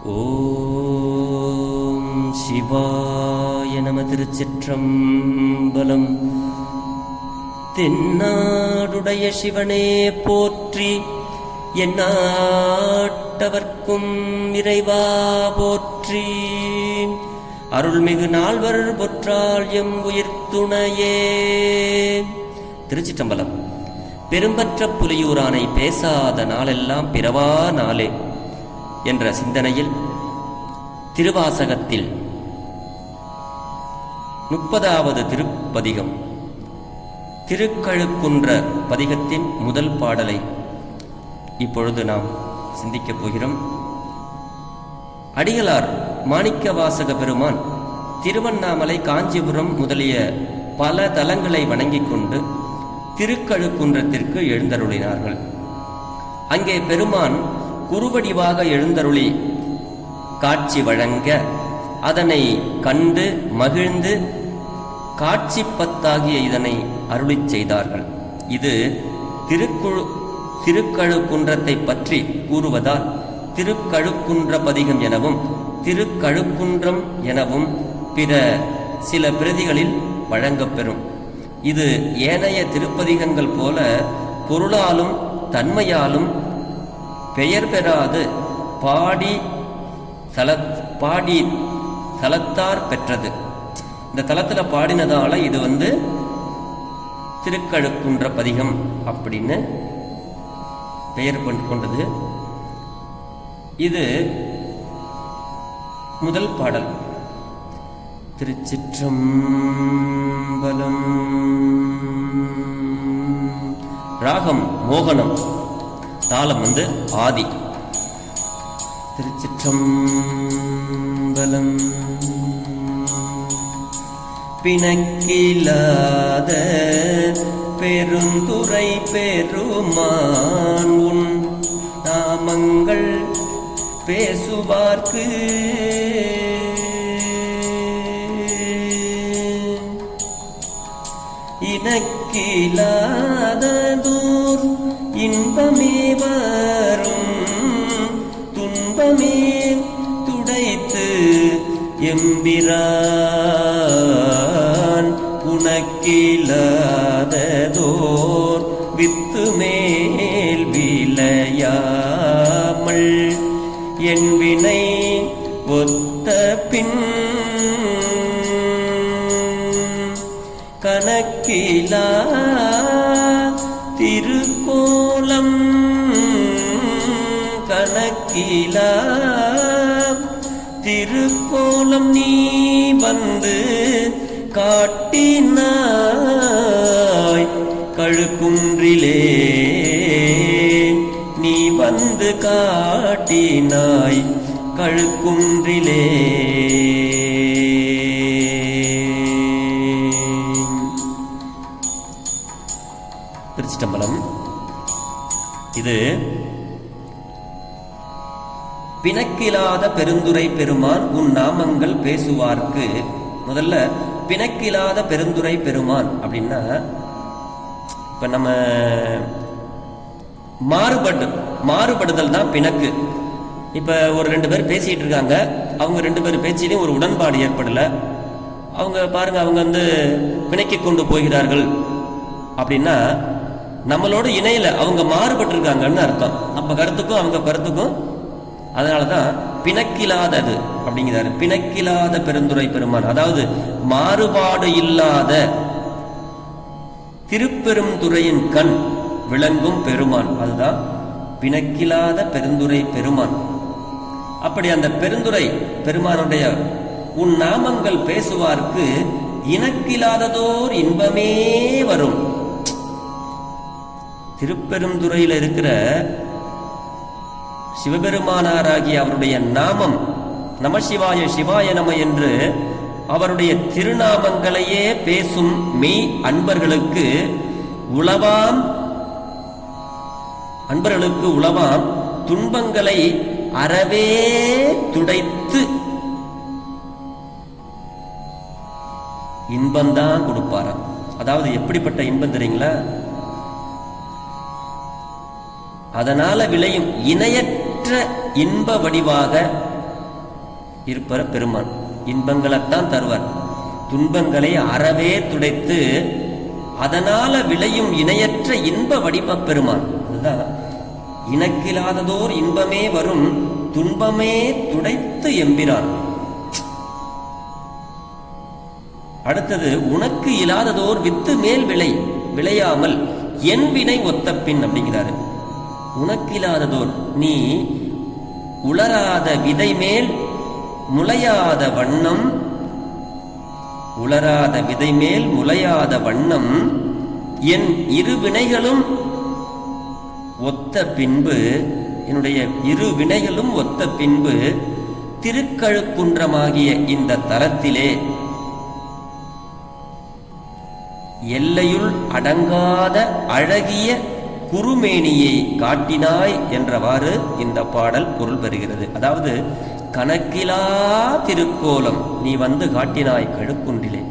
ஓம் சிவாய நம. திருச்சிற்றம்பலம். தென்னாடுடைய சிவனே போற்றி, எந்நாட்டவர்க்கும் இறைவா போற்றி. அருள்மிகு நால்வர் பொற்றால் எம் உயிர்த்துணையே. திருச்சிற்றம்பலம். பெரும்பற்ற புலியூரானை பேசாத நாளெல்லாம் பிறவா நாளே என்ற சிந்தனையில் திருவாசகத்தில் 30வது திருப்பதிகம் திருக்கழுக்குன்ற பதிகத்தின் முதல் பாடலை இப்பொழுது நாம் சிந்திக்கப் போகிறோம். அடிகளார் மாணிக்கவாசக பெருமான் திருவண்ணாமலை, காஞ்சிபுரம் முதலிய பல தலங்களை வணங்கிக் கொண்டு திருக்கழுக்குன்றத்திற்கு எழுந்தருளினார்கள். அங்கே பெருமான் குருவடிவாக எழுந்தருளி காட்சி வழங்க அதனை கண்டு மகிழ்ந்து காட்சி பத்தாகிய இதனை அருளிச் செய்தார்கள். இது திருக்கழுக்குன்றத்தை பற்றி கூறுவதால் திருக்கழுக்குன்ற பதிகம் எனவும் திருக்கழுக்குன்றம் எனவும் பிற சில பிரதிகளில் வழங்கப்பெறும். இது ஏனைய திருப்பதிகங்கள் போல பொருளாலும் தன்மையாலும் பெயர் பெறாது பாடி தலத்தார் பெற்றது. இந்த தலத்துல பாடினதால இது திருக்கழுக்குன்ற பதிகம் அப்படின்னு பெயர் கொண்டது. இது முதல் பாடல். திருச்சிற்றம்பலம். ராகம் மோகனம், தாளம் ஆதி. திருச்சிற்றம்பலம். பிணக்கிலாத பெருந்துரை பெருமான் உன் நாமங்கள் பேசுவார்க்கு இனக்கிலாததோர் இன்பமே வரும், துன்பமே துடைத்து எம்பிரான் உனக்கிலாததோர் வித்து மேல் விளையாமல் என் வினை ஒத்த பின் கணக்கிலா திருக்கோலம் கணக்கிலா திருக்கோலம் நீ காட்டினாய் கழுக்குன்றிலே, நீ காட்டினாய் கழுக்குன்றிலே. திருச்சிற்றம்பலம். இது பிணக்கிலாத பெருந்துரை பெருமான் உன் நாமங்கள் பேசுவார்க்கு. முதல்ல பிணக்கிலாத பெருந்துரை பெருமான் அப்படின்னா, இப்ப நம்ம மாறுபடுதல் தான் பிணக்கு. இப்ப ஒரு 2 பேர் பேசிட்டு இருக்காங்க, அவங்க 2 பேர் பேச்சிலையும் ஒரு உடன்பாடு ஏற்படல. அவங்க பாருங்க, அவங்க பிணைக்கி கொண்டு போகிறார்கள் அப்படின்னா நம்மளோட இணையில அவங்க மாறுபட்டிருக்காங்கன்னு அர்த்தம். நம்ம கருத்துக்கும் அவங்க கருத்துக்கும். அதனாலதான் பிணக்கிலாதது அப்படிங்கிறாரு. பிணக்கிலாத பெருந்துரை பெருமான், அதாவது மாறுபாடு இல்லாத திருப்பெரும் துறையின் கண் விளங்கும் பெருமான், அதுதான் பிணக்கிலாத பெருந்துரை பெருமான். அப்படி அந்த பெருந்துரை பெருமானுடைய உன் நாமங்கள் பேசுவார்க்கு இனக்கிலாததோர் இன்பமே வரும். திருப்பெருந்துறையில் இருக்கிற சிவபெருமானாராகிய அவருடைய நாமம் நமசிவாய சிவாய நம என்று அவருடைய திருநாமங்களையே பேசும் மெய் அன்பர்களுக்கு உளவாம் துன்பங்களை அறவே துடைத்து இன்பந்தான் கொடுப்பாராம். அதாவது எப்படிப்பட்ட இன்பம் தெரியுங்களா? அதனால விளையும் இணையற்ற இன்ப வடிவாக இருப்பற பெருமான். இன்பங்களைத்தான் தருவார். துன்பங்களை அறவே துடைத்து அதனால விளையும் இணையற்ற இன்ப வடிவ பெருமான். அதுதான் இனக்கில்லாததோர் இன்பமே வரும் துன்பமே துடைத்து எம்பிரான். அடுத்தது உனக்கு இல்லாததோர் வித்து மேல் விளையாமல் என் வினை ஒத்த பின் அப்படிங்கிறாரு. உனக்கு இல்லாததோர் நீ உளராத விதை மேல் முளையாத வண்ணம், உளராத விதை மேல் முளையாத வண்ணம் என் இரு வினைகளும் ஒத்த பின்பு, என்னுடைய இரு வினைகளும் ஒத்த பின்பு திருக்கழுக்குன்றமாகிய இந்த தலத்திலே எல்லையுள் அடங்காத அழகிய குருமேனியை காட்டினாய் என்றவாறு இந்த பாடல் பொருள் பெறுகிறது. அதாவது கணக்கிலா திருக்கோலம் நீ வந்து காட்டினாய் கழுக்குன்றிலே.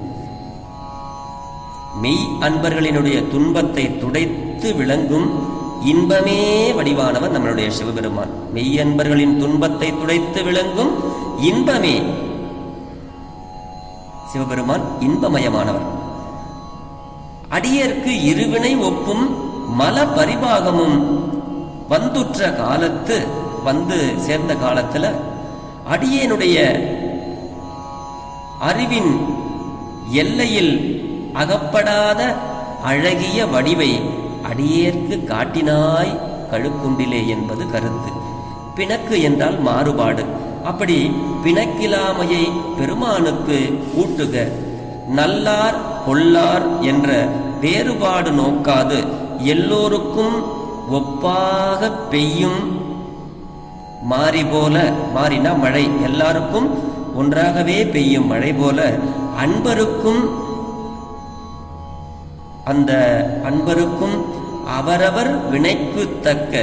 மெய் அன்பர்களினுடைய துன்பத்தை துடைத்து விளங்கும் இன்பமே வடிவானவன் நம்மளுடைய சிவபெருமான். மெய் அன்பர்களின் துன்பத்தை துடைத்து விளங்கும் இன்பமே சிவபெருமான். இன்பமயமானவர். அடியர்க்கு இருவினை ஒப்பும் மல பரிபாகமும் வந்துற்ற காலத்து, வந்து சேர்ந்த காலத்துல அடியனுடைய அறிவின் எல்லையில் அகப்படாத அழகிய வடிவை அடியேற்கு காட்டினாய் கழுக்குண்டிலே என்பது கருத்து. பிணக்கு என்றால் மாறுபாடு. அப்படி பிணக்கிலாமையை பெருமானுக்கு ஊட்டுக. நல்லார் கொல்லார் என்ற வேறுபாடு நோக்காது எல்லோருக்கும் ஒப்பாக பெய்யும் மாறி போல, மாறினா மழை, எல்லாருக்கும் ஒன்றாகவே பெய்யும் மழை போல அன்பருக்கும், அந்த அன்பருக்கும் அவரவர் வினைக்கு தக்க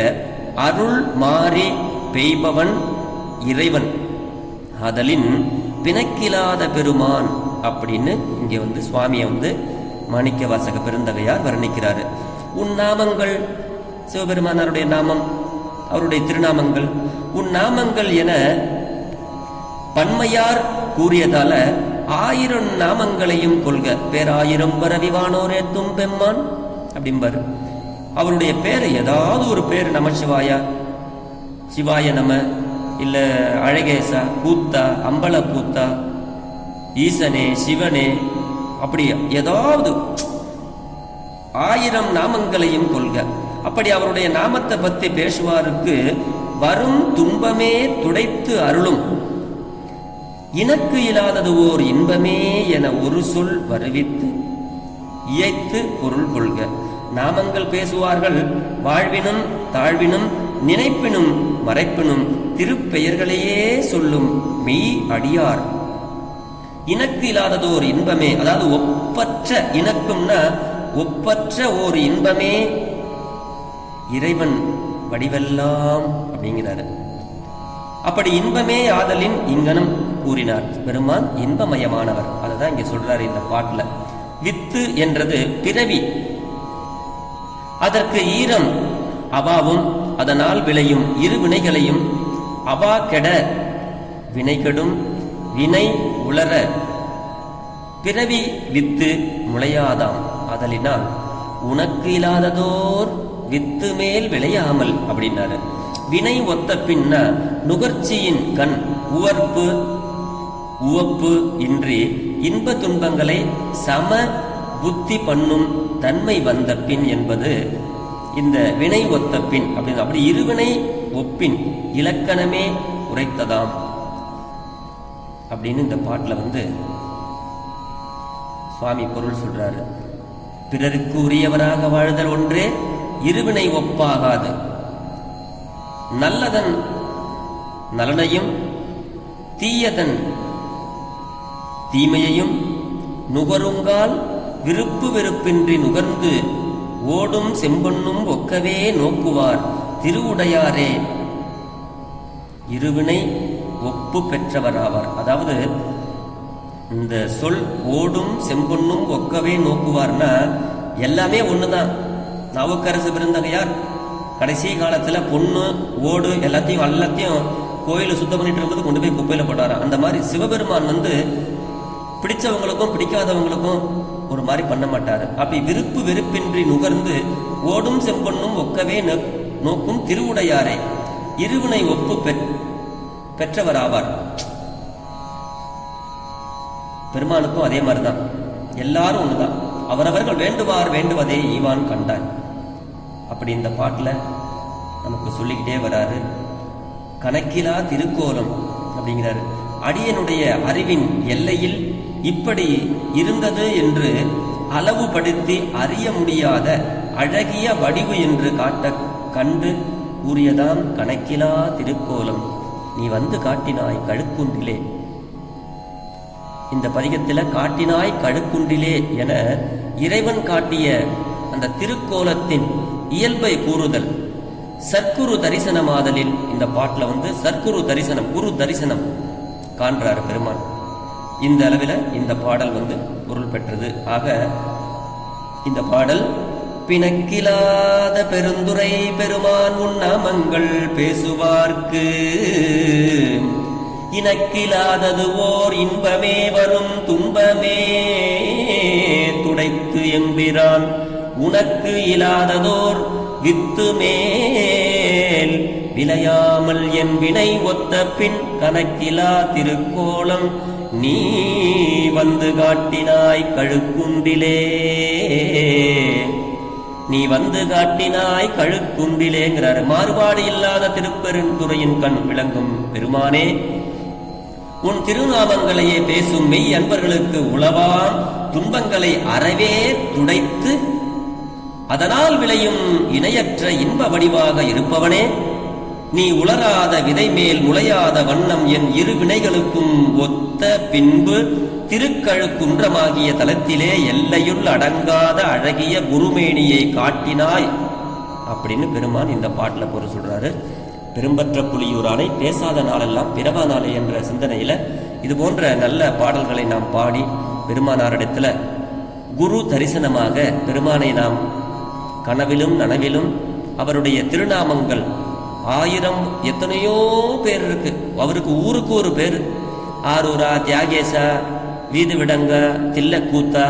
அருள் மாறி பெய்பவன் இறைவன். ஆதலின் பிணக்கிலாத பெருமான் அப்படின்னு இங்கே வந்து சுவாமியை வந்து மாணிக்க வாசக பெருந்தகையார் வர்ணிக்கிறாரு. உன் நாமங்கள், சிவபெருமானாருடைய நாமம், அவருடைய திருநாமங்கள், உன் நாமங்கள் என பன்மையார் கூறியதால 1000 நாமங்களையும் கொள்க. பேராயிரம் பரவிவானோரே தும்பெம்மான் அப்படிம்பாரு. அவருடைய பேரை ஏதாவது ஒரு பேர், நமசிவாயா, சிவாய நம, இல்ல அழகேசா, கூத்தா, அம்பல கூத்தா, ஈசனே, சிவனே, அப்படி ஏதாவது 1000 நாமங்களையும் கொள்க. அப்படி அவருடைய நாமத்தை பத்தி பேசுவாருக்கு வரும் துன்பமே துடைத்து அருளும் இனக்கு இல்லாதது ஓர் இன்பமே என ஒரு சொல் வருவித்து இயைத்து பொருள் கொள்க. நாமங்கள் பேசுவார்கள் வாழ்வினும் தாழ்வினும் நினைப்பினும் மறைப்பினும் திருப்பெயர்களையே சொல்லும் மெய் அடியார். இனக்கு இல்லாததோர் இன்பமே, அதாவது ஒப்பற்ற, இனக்கும்னா ஒப்பற்ற ஓர் இன்பமே இறைவன் வடிவெல்லாம் அப்படிங்கிறாரு. அப்படி இன்பமே ஆதலின் இங்கனம் கூறினார். பெருமான் இன்பமயமானவர். அதுதான் இங்க சொல்றாரு இந்த பாட்டுல. வித்து என்றது பிறவி, அதற்கு ஈரம் அவாவும் அதனால் விளையும் இரு வினைகளையும் அவா கெட வினைகெடும் வினை உளர பிறவி வித்து முளையாதாம். அதலினால் உனக்கு இல்லாததோர் வித்து மேல் விளையாமல் அப்படின்னாரு. வினை ஒத்த பின்ன நுகர்ச்சியின் கண் உவப்பு இன்றி இன்ப துன்பங்களை சம புத்தி பண்ணும் தன்மை வந்த பின் என்பது இந்த வினை ஒத்த பின் அப்படின்னு. அப்படி இருவினை ஒப்பின் இலக்கணமே உரைத்ததாம் அப்படின்னு இந்த பாட்டுல வந்து சுவாமி பொருள் சொல்றாரு. பிறருக்கு உரியவராக வாழ்தல் ஒன்றே இருவினை ஒப்பாகாது. நல்லதன் நலனையும் தீயதன் தீமையையும் நுகருங்கால் விருப்பு வெறுப்பின்றி நுகர்ந்து ஓடும் செம்பொன்னும் ஒக்கவே நோக்குவார் திருவுடையாரே. இருவினை ஒப்பு பெற்றவராவார். அதாவது இந்த சொல் ஓடும் செம்பொன்னும் ஒக்கவே நோக்குவார்னா எல்லாமே ஒண்ணுதான். நாவுக்கரசு பெருந்தகையார் கடைசி காலத்துல பொண்ணு ஓடு எல்லாத்தையும் கோயிலை சுத்தம் பண்ணிட்டு இருக்கும்போது கொண்டு போய் குப்பையில போட்டாராம். அந்த மாதிரி சிவபெருமான் வந்து பிடிச்சவங்களுக்கும் பிடிக்காதவங்களுக்கும் ஒரு மாதிரி பண்ண மாட்டாரு. அப்படி விருப்பு வெறுப்பின்றி நுகர்ந்து ஓடும் செம்பொன்னும் ஒக்கவே நோக்கும் திருவுடையாரை இருவினை ஒப்பு பெற்றவர் ஆவார். பெருமானுக்கும் அதே மாதிரிதான், எல்லாரும் ஒண்ணுதான். அவரவர்கள் வேண்டுவார் வேண்டுவதே ஈவான் கண்டார். அப்படி இந்த பாட்டுல நமக்கு சொல்லிக்கிட்டே வராரு. கணக்கிலா திருக்கோலம் அப்படிங்கிறாரு. அடியனுடைய அறிவின் எல்லையில் இப்படி இருந்தது என்று அளவுபடுத்தி அறிய முடியாத அழகிய வடிவு என்று காட்ட கண்டு கூறியதாம் கணக்கிலா திருக்கோலம் நீ வந்து காட்டினாய் கழுக்குன்றிலே. இந்த பதிகத்தில் காட்டினாய் கழுக்குன்றிலே என இறைவன் காட்டிய அந்த திருக்கோலத்தின் இயல்பை கூறுதல். சர்க்குரு தரிசனமாதலில் இந்த பாட்டில் வந்து சர்க்குரு தரிசனம், குரு தரிசனம் காண்றாரு பெருமான். இந்த அளவில் இந்த பாடல் வந்து பொருள் பெற்றது. ஆக இந்த பாடல் பிணக்கிலாத பெருந்துரை பெருமான் உண்ணாமங்கள் பேசுவார்க்கு இனக்கிலாதது ஓர் இன்பமே வரும் துன்பமே துடைத்து எம்பிரான் உனக்கு இலாததோர் வித்து மேல் விளையாமல் என் வினை ஒத்த பின் கணக்கிலா திருக்கோலம் நீ வந்து காட்டினாய் கழுக்குன்றிலே. நீ வந்து காட்டினாய் கழுக்குன்றிலேங்கிறாரு. மாறுபாடு இல்லாத திருப்பெருந்துறையின் கண் விளங்கும் பெருமானே, உன் திருநாமங்களையே பேசும் மெய் அன்பர்களுக்கு உளவாம் துன்பங்களை அறவே துடைத்து அதனால் விளையும் இணையற்ற இன்ப வடிவாக இருப்பவனே, நீ உளராத விதை மேல் முளையாத வண்ணம் என் இரு வினைகளுக்கும் ஒத்த பின்பு திருக்கழுக்குன்றமாகிய தலத்திலே எல்லையுள் அடங்காத அழகிய குருமேனியை காட்டினாய் அப்படின்னு பெருமான் இந்த பாட்டில் பொருள் சொல்றாரு. பெரும்பற்ற புலியூரானை பேசாத நாளெல்லாம் பிறவா நாளே என்ற சிந்தனையில இது போன்ற நல்ல பாடல்களை நாம் பாடி பெருமானாரிடத்துல குரு தரிசனமாக பெருமானை நாம் கனவிலும் நனவிலும் அவருடைய திருநாமங்கள் 1000 எத்தனையோ பேர் இருக்கு. அவருக்கு ஊருக்கு ஒரு பேர், ஆரூரா, தியாகேசா, வீது விடங்க, தில்லக்கூத்தா,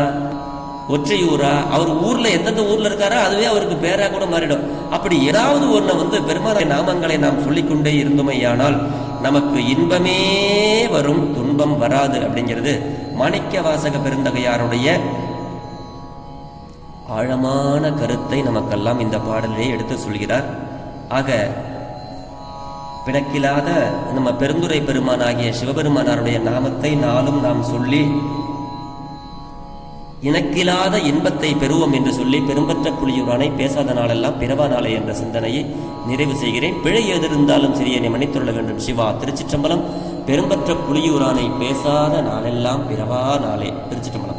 ஒற்றையூரா, அவர் ஊர்ல எந்தெந்த ஊர்ல இருக்காரோ அதுவே அவருக்கு பேரா கூட மாறிடும். அப்படி ஏதாவது ஒன்றை வந்து பெருமானாரின் நாமங்களை நாம் சொல்லிக்கொண்டே இருந்தோமையானால் நமக்கு இன்பமே வரும், துன்பம் வராது அப்படிங்கிறது மாணிக்க வாசக பெருந்தகையாருடைய ஆழமான கருத்தை நமக்கெல்லாம் இந்த பாடலிலே எடுத்து சொல்கிறார். ஆக பிணக்கில்லாத நம்ம பெருந்துரை பெருமானாகிய சிவபெருமானாருடைய நாமத்தை நாளும் நாம் சொல்லி இணக்கில்லாத இன்பத்தை பெறுவோம் என்று சொல்லி பெரும்பற்ற புலியூரானை பேசாத நாளெல்லாம் பிறவா நாளே என்ற சிந்தனையை நிறைவு செய்கிறேன். பிழை ஏதிருந்தாலும் சிறியனை மன்னித்துள்ள வேண்டும். சிவா. திருச்சிற்றம்பலம். பெரும்பற்ற புலியூரானை பேசாத நாளெல்லாம் பிறவா நாளே. திருச்சிற்றம்பலம்.